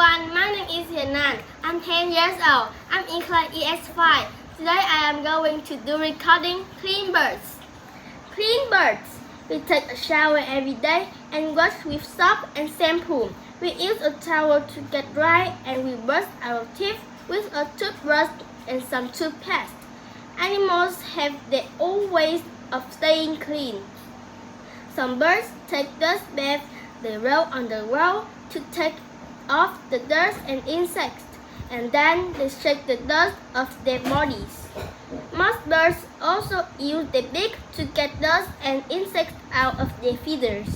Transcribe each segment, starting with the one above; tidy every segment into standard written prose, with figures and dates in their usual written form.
everyone, my name is Hiền An. I'm 10 years old. I'm in class ES5. Today I am going to do recording clean birds. Clean birds. We take a shower every day and wash with soap and shampoo. We use a towel to get dry and we brush our teeth with a toothbrush and some toothpaste. Animals have their own ways of staying clean. Some birds take dust baths. They roll on the ground to take off the dirt and insects, and then they shake the dust off their bodies. Most birds also use their beak to get dust and insects out of their feathers.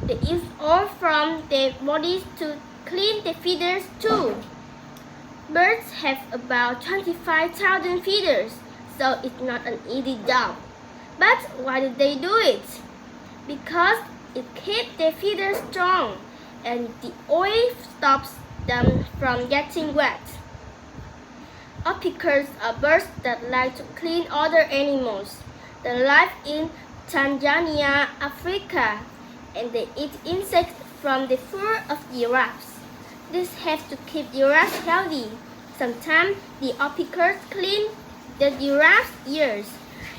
They use oil from their bodies to clean their feathers too. Birds have about 25,000 feathers, so it's not an easy job. But why do they do it? Because it keeps their feathers strong, and the oil stops them from getting wet. Woodpeckers are birds that like to clean other animals. They live in Tanzania, Africa, and they eat insects from the fur of giraffes. This helps to keep giraffes healthy. Sometimes the woodpeckers clean the giraffe's ears.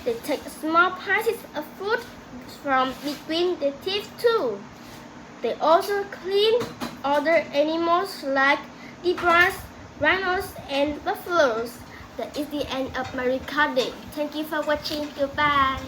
They take small pieces of food from between the teeth too. They also clean other animals like zebras, rhinos, and buffaloes. That is the end of my recording. Thank you for watching. Goodbye.